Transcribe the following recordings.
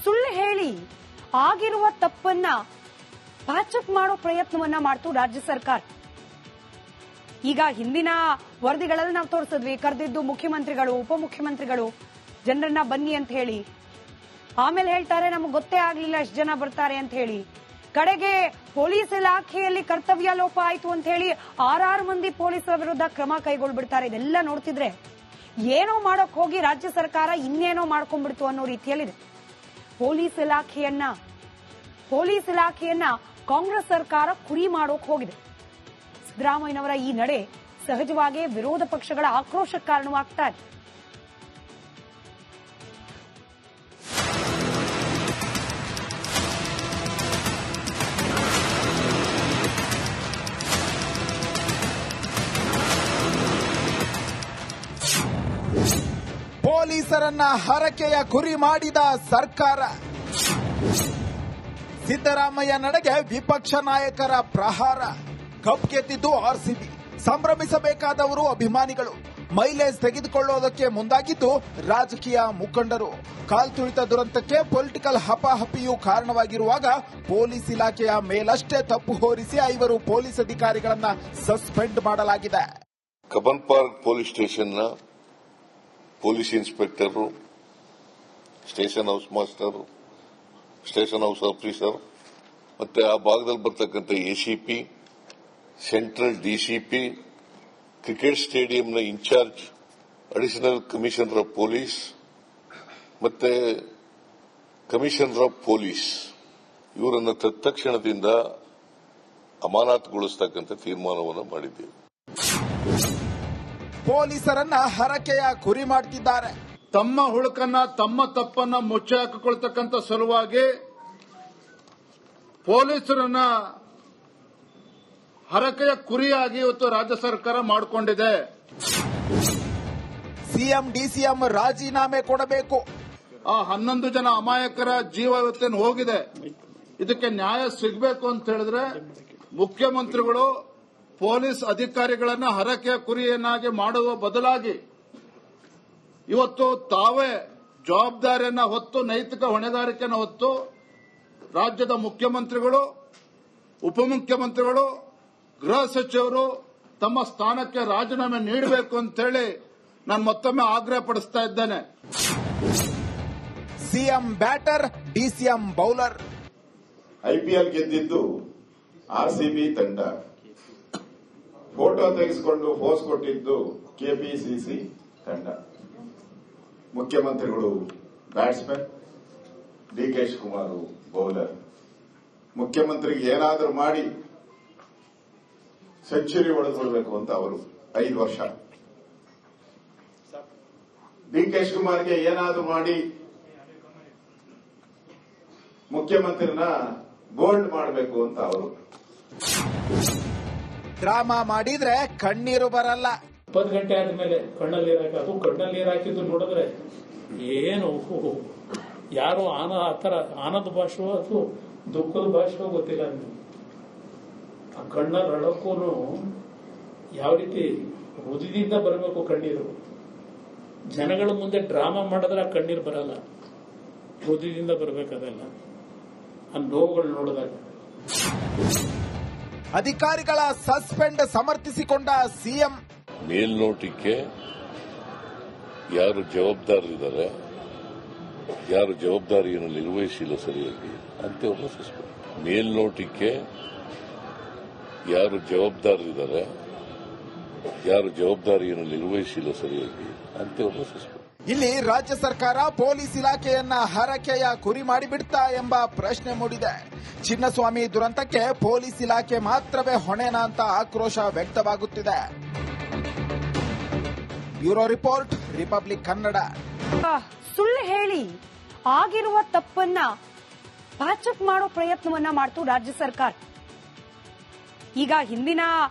ಸುಳ್ಳು ಹೇಳಿ ಆಗಿರುವ ತಪ್ಪನ್ನ ಪ್ಯಾಚಪ್ ಮಾಡೋ ಪ್ರಯತ್ನವನ್ನ ಮಾಡ್ತು ರಾಜ್ಯ ಸರ್ಕಾರ. ಈಗ ಹಿಂದಿನ ವರದಿಗಳಲ್ಲಿ ನಾವು ತೋರಿಸಿದ್ವಿ, ಕರೆದಿದ್ದು ಮುಖ್ಯಮಂತ್ರಿಗಳು, ಉಪಮುಖ್ಯಮಂತ್ರಿಗಳು ಜನರನ್ನ ಬನ್ನಿ ಅಂತ ಹೇಳಿ. ಆಮೇಲೆ ಹೇಳ್ತಾರೆ ನಮಗೆ ಗೊತ್ತೇ ಆಗ್ಲಿಲ್ಲ ಎಷ್ಟು ಜನ ಬರ್ತಾರೆ ಅಂತ ಹೇಳಿ. ಕಡೆಗೆ ಪೊಲೀಸ್ ಇಲಾಖೆಯಲ್ಲಿ ಕರ್ತವ್ಯ ಲೋಪ ಆಯ್ತು ಅಂತ ಹೇಳಿ 6 ಮಂದಿ ಪೊಲೀಸರ ವಿರುದ್ಧ ಕ್ರಮ ಕೈಗೊಳ್ಬಿಡ್ತಾರೆ. ಇದೆಲ್ಲ ನೋಡ್ತಿದ್ರೆ ಏನೋ ಮಾಡೋಕ್ ಹೋಗಿ ರಾಜ್ಯ ಸರ್ಕಾರ ಇನ್ನೇನೋ ಮಾಡ್ಕೊಂಡ್ಬಿಡ್ತು ಅನ್ನೋ ರೀತಿಯಲ್ಲಿದೆ. ಪೊಲೀಸ್ ಇಲಾಖೆಯನ್ನ ಕಾಂಗ್ರೆಸ್ ಸರ್ಕಾರ ಕುರಿ ಮಾಡೋಕ್ ಹೋಗಿದೆ. ಸಿದ್ದರಾಮಯ್ಯನವರ ಈ ನಡೆ ಸಹಜವಾಗಿ ವಿರೋಧ ಪಕ್ಷಗಳ ಆಕ್ರೋಶಕ್ಕೆ ಕಾರಣವಾಗ್ತಾ ಇದೆ. ಪೊಲೀಸರನ್ನ ಹರಕೆಯ ಗುರಿ ಮಾಡಿದ ಸರ್ಕಾರ. ಸಿದ್ದರಾಮಯ್ಯ ನಡೆಗೆ ವಿಪಕ್ಷ ನಾಯಕರ ಪ್ರಹಾರ. ಕಪ್ ಗೆದ್ದಿದ್ದು ಆರ್ಸಿಬಿ. ಸಂಭ್ರಮಿಸಬೇಕಾದವರು ಅಭಿಮಾನಿಗಳು. ಮೈಲೇಜ್ ತೆಗೆದುಕೊಳ್ಳೋದಕ್ಕೆ ಮುಂದಾಗಿದ್ದು ರಾಜಕೀಯ ಮುಖಂಡರು. ಕಾಲ್ತುಳಿತ ದುರಂತಕ್ಕೆ ಪೊಲಿಟಿಕಲ್ ಹಪಾಹಪಿಯೂ ಕಾರಣವಾಗಿರುವಾಗ ಪೊಲೀಸ್ ಇಲಾಖೆಯ ಮೇಲಷ್ಟೇ ತಪ್ಪು ಹೊರಿಸಿ 5 ಪೊಲೀಸ್ ಅಧಿಕಾರಿಗಳನ್ನ ಸಸ್ಪೆಂಡ್ ಮಾಡಲಾಗಿದೆ. ಕಬ್ಬನ್ ಪಾರ್ಕ್ ಪೊಲೀಸ್ ಸ್ಟೇಷನ್ನ police inspector, station house master, station house officer ಮತ್ತೆ ಆ ಭಾಗದಲ್ಲಿ ಬರ್ತಕ್ಕಂಥ ಎಸಿಪಿ, ಸೆಂಟ್ರಲ್ ಡಿಸಿಪಿ, ಕ್ರಿಕೆಟ್ ಸ್ಟೇಡಿಯಂನ in charge, additional commissioner of police ಮತ್ತೆ ಕಮಿಷನರ್ ಆಫ್ ಪೊಲೀಸ್ ಇವರನ್ನು ತತ್ಕ್ಷಣದಿಂದ ಅಮಾನತುಗೊಳಿಸತಕ್ಕಂಥ ತೀರ್ಮಾನವನ್ನು ಮಾಡಿದ್ದೇವೆ. ಪೊಲೀಸರನ್ನ ಹರಕೆಯ ಗುರಿ ಮಾಡ್ತಿದ್ದಾರೆ. ತಮ್ಮ ಹುಳುಕನ್ನ, ತಮ್ಮ ತಪ್ಪನ್ನ ಮುಚ್ಚಿ ಹಾಕಿಕೊಳ್ತಕ್ಕಂಥ ಸಲುವಾಗಿ ಪೊಲೀಸರನ್ನ ಹರಕೆಯ ಕುರಿಯಾಗಿ ಇವತ್ತು ರಾಜ್ಯ ಸರ್ಕಾರ ಮಾಡಿಕೊಂಡಿದೆ. ಸಿಎಂ ಡಿಸಿಎಂ ರಾಜೀನಾಮೆ ಕೊಡಬೇಕು. ಆ 11 ಜನ ಅಮಾಯಕರ ಜೀವ ಇವತ್ತೇನು ಹೋಗಿದೆ, ಇದಕ್ಕೆ ನ್ಯಾಯ ಸಿಗಬೇಕು ಅಂತ ಹೇಳಿದ್ರೆ ಮುಖ್ಯಮಂತ್ರಿಗಳು ಪೊಲೀಸ್ ಅಧಿಕಾರಿಗಳನ್ನ ಹರಕೆಯ ಕುರಿಯನ್ನಾಗಿ ಮಾಡುವ ಬದಲಾಗಿ ಇವತ್ತು ತಾವೇ ಜವಾಬ್ದಾರಿಯನ್ನ ಹೊತ್ತು, ನೈತಿಕ ಹೊಣೆಗಾರಿಕೆಯನ್ನು ಹೊತ್ತು ರಾಜ್ಯದ ಮುಖ್ಯಮಂತ್ರಿಗಳು, ಉಪಮುಖ್ಯಮಂತ್ರಿಗಳು, ಗೃಹ ಸಚಿವರು ತಮ್ಮ ಸ್ಥಾನಕ್ಕೆ ರಾಜೀನಾಮೆ ನೀಡಬೇಕು ಅಂತೇಳಿ ನಾನು ಮತ್ತೊಮ್ಮೆ ಆಗ್ರಹ ಪಡಿಸ್ತಾ ಇದ್ದೇನೆ. CM batter, DCM bowler. IPL ಗೆದ್ದಿದ್ದು ಆರ್ಸಿಬಿ ತಂಡ. ಫೋಟೋ ತೆಗೆಸಿಕೊಂಡು ಪೋಸ್ ಕೊಟ್ಟಿದ್ದು ಕೆಪಿಸಿಸಿ ತಂಡ. ಮುಖ್ಯಮಂತ್ರಿಗಳು ಬ್ಯಾಟ್ಸ್ಮನ್, ಡಿಕೆ ಶಿವಕುಮಾರ್ ಬೌಲರ್. ಮುಖ್ಯಮಂತ್ರಿಗೆ ಏನಾದರೂ ಮಾಡಿ ಸೆಂಚುರಿ ಹೊಡೆದುಕೊಳ್ಬೇಕು ಅಂತ ಅವರು 5 ವರ್ಷ. ಡಿಕೆ ಶಿವಕುಮಾರ್ಗೆ ಏನಾದರೂ ಮಾಡಿ ಮುಖ್ಯಮಂತ್ರಿನ ಬೋಲ್ಡ್ ಮಾಡಬೇಕು ಅಂತ ಅವರು. ಡ್ರಾಮಾ ಮಾಡಿದ್ರೆ ಕಣ್ಣೀರು ಬರಲ್ಲ. 20 ಗಂಟೆ ಆದ್ಮೇಲೆ ಕಣ್ಣಲ್ಲಿ ನೀರು ಹಾಕಿ, ಅದು ಕಣ್ಣಲ್ಲಿ ನೀರು ಹಾಕಿದ್ದು ನೋಡಿದ್ರೆ ಏನು ಯಾರು ಆತರ ಆನಂದ ಭಾಷೆಯೋ ಅಥವಾ ದುಃಖದ ಭಾಷೆಯೋ ಗೊತ್ತಿಲ್ಲ. ಆ ಕಣ್ಣಲ್ಲಿ ಅಳಕ್ಕೂ ಯಾವ ರೀತಿ ಹೃದಯದಿಂದ ಬರಬೇಕು ಕಣ್ಣೀರು. ಜನಗಳ ಮುಂದೆ ಡ್ರಾಮಾ ಮಾಡಿದ್ರೆ ಆ ಕಣ್ಣೀರು ಬರಲ್ಲ, ಹೃದಯದಿಂದ ಬರಬೇಕದೆಲ್ಲ ಆ ನೋವುಗಳು ನೋಡಿದಾಗ. ಅಧಿಕಾರಿಗಳ ಸಸ್ಪೆಂಡ್ ಸಮರ್ಥಿಸಿಕೊಂಡ ಸಿಎಂ. ಮೇಲ್ನೋಟಕ್ಕೆ ಯಾರು ಜವಾಬ್ದಾರರಿದ್ದಾರೆ, ಯಾರು ಜವಾಬ್ದಾರಿಯನ್ನು ನಿರ್ವಹಿಸಿಲ್ಲ ಸರಿಯಾಗಿ ಅಂತೇವ್ರನ್ನ ಸಸ್ಪೆಂಡ್. ಮೇಲ್ನೋಟಕ್ಕೆ ಯಾರು ಜವಾಬ್ದಾರರಿದ್ದಾರೆ, ಯಾರು ಜವಾಬ್ದಾರಿಯನ್ನು ನಿರ್ವಹಿಸಿಲ್ಲ ಸರಿಯಾಗಿ ಅಂತೇವ್ರನ್ನ ಸಸ್ಪೆಂಡ್. ಇಲ್ಲಿ ರಾಜ್ಯ ಸರ್ಕಾರ ಪೊಲೀಸ್ ಇಲಾಖೆಯನ್ನ ಹರಕೆಯ ಗುರಿ ಮಾಡಿಬಿಡ್ತಾ ಎಂಬ ಪ್ರಶ್ನೆ ಮೂಡಿದೆ. ಚಿನ್ನಸ್ವಾಮಿ ದುರಂತಕ್ಕೆ ಪೊಲೀಸ್ ಇಲಾಖೆ ಮಾತ್ರವೇ ಹೊಣೆನಾ ಅಂತ ಆಕ್ರೋಶ ವ್ಯಕ್ತವಾಗುತ್ತಿದೆ. Bureau report, republic Kannada. ಸುಳ್ಳು ಹೇಳಿ ಆಗಿರುವ ತಪ್ಪನ್ನ ಪ್ಯಾಚಪ್ ಮಾಡೋ ಪ್ರಯತ್ನವನ್ನ ಮಾಡ್ತು ರಾಜ್ಯ ಸರ್ಕಾರ. ಈಗ ಹಿಂದಿನ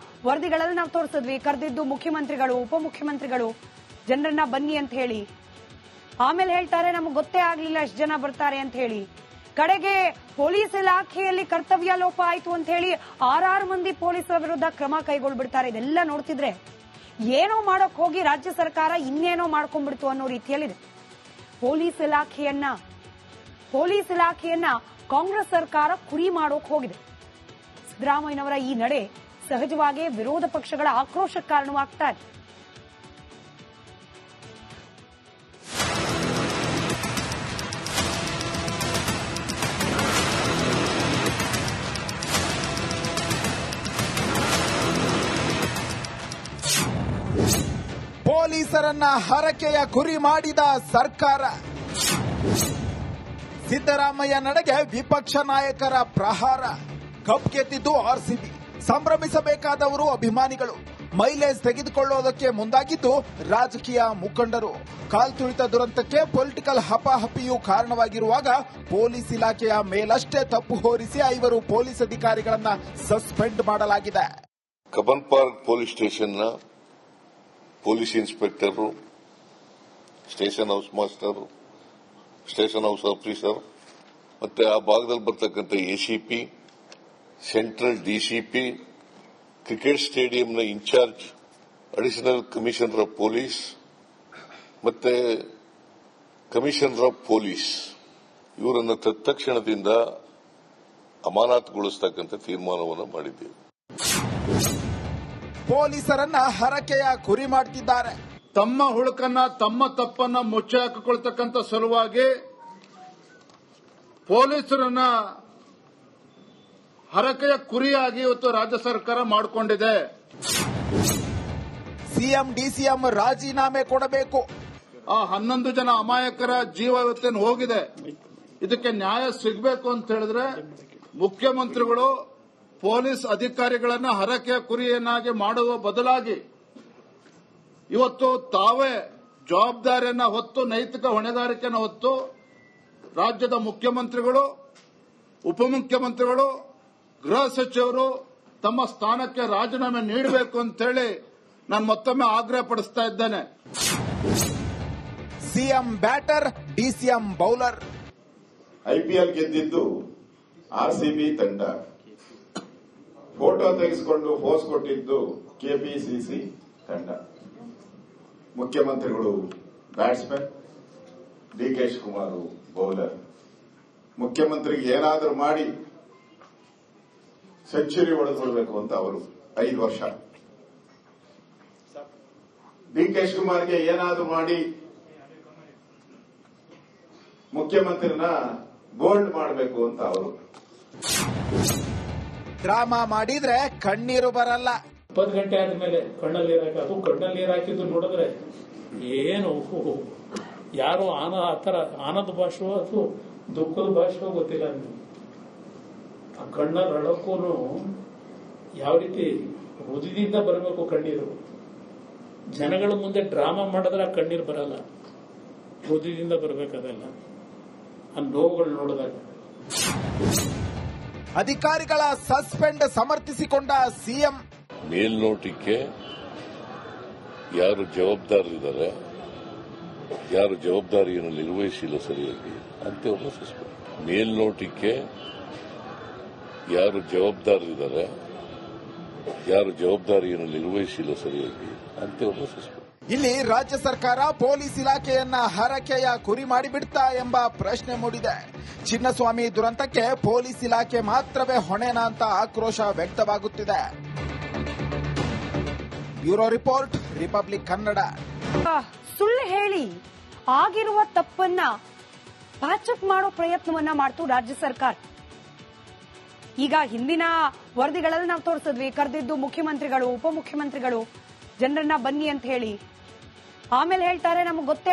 ವರದಿಗಳಲ್ಲಿ ನಾವು ತೋರಿಸಿದ್ವಿ, ಕರೆದಿದ್ದು ಮುಖ್ಯಮಂತ್ರಿಗಳು, ಉಪಮುಖ್ಯಮಂತ್ರಿಗಳು ಜನರನ್ನ ಬನ್ನಿ ಅಂತ ಹೇಳಿ. ಆಮೇಲೆ ಹೇಳ್ತಾರೆ ನಮಗೆ ಗೊತ್ತೇ ಆಗ್ಲಿಲ್ಲ ಎಷ್ಟು ಜನ ಬರ್ತಾರೆ ಅಂತ ಹೇಳಿ. ಕಡೆಗೆ ಪೊಲೀಸ್ ಇಲಾಖೆಯಲ್ಲಿ ಕರ್ತವ್ಯ ಲೋಪ ಆಯ್ತು ಅಂತ ಹೇಳಿ 6 ಮಂದಿ ಪೊಲೀಸರ ವಿರುದ್ಧ ಕ್ರಮ ಕೈಗೊಳ್ಬಿಡ್ತಾರೆ. ಇದೆಲ್ಲ ನೋಡ್ತಿದ್ರೆ ಏನೋ ಮಾಡೋಕ್ ಹೋಗಿ ರಾಜ್ಯ ಸರ್ಕಾರ ಇನ್ನೇನೋ ಮಾಡ್ಕೊಂಡ್ಬಿಡ್ತು ಅನ್ನೋ ರೀತಿಯಲ್ಲಿದೆ. ಪೊಲೀಸ್ ಇಲಾಖೆಯನ್ನ ಕಾಂಗ್ರೆಸ್ ಸರ್ಕಾರ ಕುರಿ ಮಾಡೋಕ್ ಹೋಗಿದೆ. ಸಿದ್ದರಾಮಯ್ಯನವರ ಈ ನಡೆ ಸಹಜವಾಗಿ ವಿರೋಧ ಪಕ್ಷಗಳ ಆಕ್ರೋಶಕ್ಕೆ ಕಾರಣವಾಗ್ತಾ ಇದೆ. ಪೊಲೀಸರನ್ನ ಹರಕೆಯ ಗುರಿ ಮಾಡಿದ ಸರ್ಕಾರ. ಸಿದ್ದರಾಮಯ್ಯ ನಡೆಗೆ ವಿಪಕ್ಷ ನಾಯಕರ ಪ್ರಹಾರ. ಕಪ್ ಗೆದ್ದಿದ್ದು ಆರ್ಸಿಬಿ. ಸಂಭ್ರಮಿಸಬೇಕಾದವರು ಅಭಿಮಾನಿಗಳು. ಮೈಲೇಜ್ ತೆಗೆದುಕೊಳ್ಳೋದಕ್ಕೆ ಮುಂದಾಗಿದ್ದು ರಾಜಕೀಯ ಮುಖಂಡರು. ಕಾಲ್ತುಳಿತ ದುರಂತಕ್ಕೆ ಪೊಲಿಟಿಕಲ್ ಹಪಾಹಪಿಯೂ ಕಾರಣವಾಗಿರುವಾಗ ಪೊಲೀಸ್ ಇಲಾಖೆಯ ಮೇಲಷ್ಟೇ ತಪ್ಪು ಹೊರಿಸಿ 5 ಪೊಲೀಸ್ ಅಧಿಕಾರಿಗಳನ್ನ ಸಸ್ಪೆಂಡ್ ಮಾಡಲಾಗಿದೆ. ಕಬ್ಬನ್ ಪಾರ್ಕ್ ಪೊಲೀಸ್ ಸ್ಟೇಷನ್ನ police inspector, station house master, station house officer ಮತ್ತೆ ಆ ಭಾಗದಲ್ಲಿ ಬರ್ತಕ್ಕಂಥ ಎಸಿಪಿ, ಸೆಂಟ್ರಲ್ ಡಿಸಿಪಿ, ಕ್ರಿಕೆಟ್ ಸ್ಟೇಡಿಯಂನ in charge, additional commissioner of police ಮತ್ತೆ ಕಮಿಷನರ್ ಆಫ್ ಪೊಲೀಸ್ ಇವರನ್ನು ತತ್ಕ್ಷಣದಿಂದ ಅಮಾನತುಗೊಳಿಸತಕ್ಕಂಥ ತೀರ್ಮಾನವನ್ನು ಮಾಡಿದ್ದೇವೆ. ಪೊಲೀಸರನ್ನ ಹರಕೆಯ ಗುರಿ ಮಾಡ್ತಿದ್ದಾರೆ. ತಮ್ಮ ಹುಳುಕನ್ನ, ತಮ್ಮ ತಪ್ಪನ್ನ ಮುಚ್ಚಿ ಹಾಕಿಕೊಳ್ತಕ್ಕಂಥ ಸಲುವಾಗಿ ಪೊಲೀಸರನ್ನ ಹರಕೆಯ ಕುರಿಯಾಗಿ ಇವತ್ತು ರಾಜ್ಯ ಸರ್ಕಾರ ಮಾಡಿಕೊಂಡಿದೆ. ಸಿಎಂ ಡಿಸಿಎಂ ರಾಜೀನಾಮೆ ಕೊಡಬೇಕು. ಆ 11 ಜನ ಅಮಾಯಕರ ಜೀವ ಇವತ್ತೇನು ಹೋಗಿದೆ, ಇದಕ್ಕೆ ನ್ಯಾಯ ಸಿಗಬೇಕು ಅಂತ ಹೇಳಿದ್ರೆ ಮುಖ್ಯಮಂತ್ರಿಗಳು ಪೊಲೀಸ್ ಅಧಿಕಾರಿಗಳನ್ನ ಹರಕೆಯ ಕುರಿಯನ್ನಾಗಿ ಮಾಡುವ ಬದಲಾಗಿ ಇವತ್ತು ತಾವೇ ಜವಾಬ್ದಾರಿಯನ್ನ ಹೊತ್ತು, ನೈತಿಕ ಹೊಣೆಗಾರಿಕೆಯನ್ನು ಹೊತ್ತು ರಾಜ್ಯದ ಮುಖ್ಯಮಂತ್ರಿಗಳು, ಉಪಮುಖ್ಯಮಂತ್ರಿಗಳು, ಗೃಹ ಸಚಿವರು ತಮ್ಮ ಸ್ಥಾನಕ್ಕೆ ರಾಜೀನಾಮೆ ನೀಡಬೇಕು ಅಂತೇಳಿ ನಾನು ಮತ್ತೊಮ್ಮೆ ಆಗ್ರಹ ಪಡಿಸ್ತಾ ಇದ್ದೇನೆ. CM batter, DCM bowler. IPL ಗೆದ್ದಿದ್ದು ಆರ್ಸಿಬಿ ತಂಡ. ಫೋಟೋ ತೆಗೆಸಿಕೊಂಡು ಪೋಸ್ ಕೊಟ್ಟಿದ್ದು ಕೆಪಿಸಿಸಿ ತಂಡ. ಮುಖ್ಯಮಂತ್ರಿಗಳು ಬ್ಯಾಟ್ಸ್ಮನ್, ಡಿಕೆ ಶಿವಕುಮಾರ್ ಬೌಲರ್. ಮುಖ್ಯಮಂತ್ರಿಗೆ ಏನಾದರೂ ಮಾಡಿ ಸೆಂಚುರಿ ಹೊಡೆದುಕೊಳ್ಬೇಕು ಅಂತ ಅವರು 5 ವರ್ಷ. ಡಿಕೆ ಶಿವಕುಮಾರ್ಗೆ ಏನಾದರೂ ಮಾಡಿ ಮುಖ್ಯಮಂತ್ರಿನ ಬೋಲ್ಡ್ ಮಾಡಬೇಕು ಅಂತ ಅವರು. ಡ್ರಾಮಾ ಮಾಡಿದ್ರೆ ಕಣ್ಣೀರು ಬರಲ್ಲ. 20 ಗಂಟೆ ಆದ್ಮೇಲೆ ಕಣ್ಣಲ್ಲಿ ನೀರು ಅದು ಕಣ್ಣಲ್ಲಿ ನೀರು ಹಾಕಿದ್ದು ನೋಡಿದ್ರೆ ಏನು ಯಾರು ಆತರ ಆನಂದ ಭಾಷೆಯೋ ಅಥವಾ ದುಃಖದ ಭಾಷೆಯೋ ಗೊತ್ತಿಲ್ಲ. ಆ ಕಣ್ಣಲ್ಲಿ ಅಳಕ್ಕೂ ಯಾವ ರೀತಿ ಹೃದಯದಿಂದ ಬರಬೇಕು ಕಣ್ಣೀರು. ಜನಗಳ ಮುಂದೆ ಡ್ರಾಮಾ ಮಾಡಿದ್ರೆ ಆ ಕಣ್ಣೀರು ಬರಲ್ಲ, ಹೃದಯದಿಂದ ಬರಬೇಕದೆಲ್ಲ ಆ ನೋವುಗಳು ನೋಡಿದಾಗ. ಅಧಿಕಾರಿಗಳ ಸಸ್ಪೆಂಡ್ ಸಮರ್ಥಿಸಿಕೊಂಡ ಸಿಎಂ. ಮೇಲ್ನೋಟಕ್ಕೆ ಯಾರು ಜವಾಬ್ದಾರರಿದ್ದಾರೆ, ಯಾರು ಜವಾಬ್ದಾರಿಯನ್ನು ನಿರ್ವಹಿಸಿಲ್ಲ ಸರಿಯಾಗಿ ಅಂತವ್ರನ್ನ ಸಸ್ಪೆಂಡ್. ಮೇಲ್ನೋಟಕ್ಕೆ ಯಾರು ಜವಾಬ್ದಾರರಿದ್ದಾರೆ, ಯಾರು ಜವಾಬ್ದಾರಿಯನ್ನು ನಿರ್ವಹಿಸಿಲ್ಲ ಸರಿಯಾಗಿ ಅಂತವ್ರನ್ನ ಸಸ್ಪೆಂಡ್. ಇಲ್ಲಿ ರಾಜ್ಯ ಸರ್ಕಾರ ಪೊಲೀಸ್ ಇಲಾಖೆಯನ್ನ ಹರಕೆಯ ಗುರಿ ಮಾಡಿಬಿಡ್ತಾ ಎಂಬ ಪ್ರಶ್ನೆ ಮೂಡಿದೆ. ಚಿನ್ನಸ್ವಾಮಿ ದುರಂತಕ್ಕೆ ಪೊಲೀಸ್ ಇಲಾಖೆ ಮಾತ್ರವೇ ಹೊಣೆನಾ ಅಂತ ಆಕ್ರೋಶ ವ್ಯಕ್ತವಾಗುತ್ತಿದೆ. Bureau report, republic Kannada. ಸುಳ್ಳು ಹೇಳಿ ಆಗಿರುವ ತಪ್ಪನ್ನ ಪ್ಯಾಚಪ್ ಮಾಡೋ ಪ್ರಯತ್ನವನ್ನ ಮಾಡ್ತು ರಾಜ್ಯ ಸರ್ಕಾರ. ಈಗ ಹಿಂದಿನ ವರದಿಗಳಲ್ಲಿ ನಾವು ತೋರಿಸಿದ್ವಿ, ಕರೆದಿದ್ದು ಮುಖ್ಯಮಂತ್ರಿಗಳು, ಉಪಮುಖ್ಯಮಂತ್ರಿಗಳು, ಜನರನ್ನ ಬನ್ನಿ ಅಂತ ಹೇಳಿ. ಆಮೇಲೆ ಹೇಳ್ತಾರೆ ನಮಗೆ ಗೊತ್ತೇ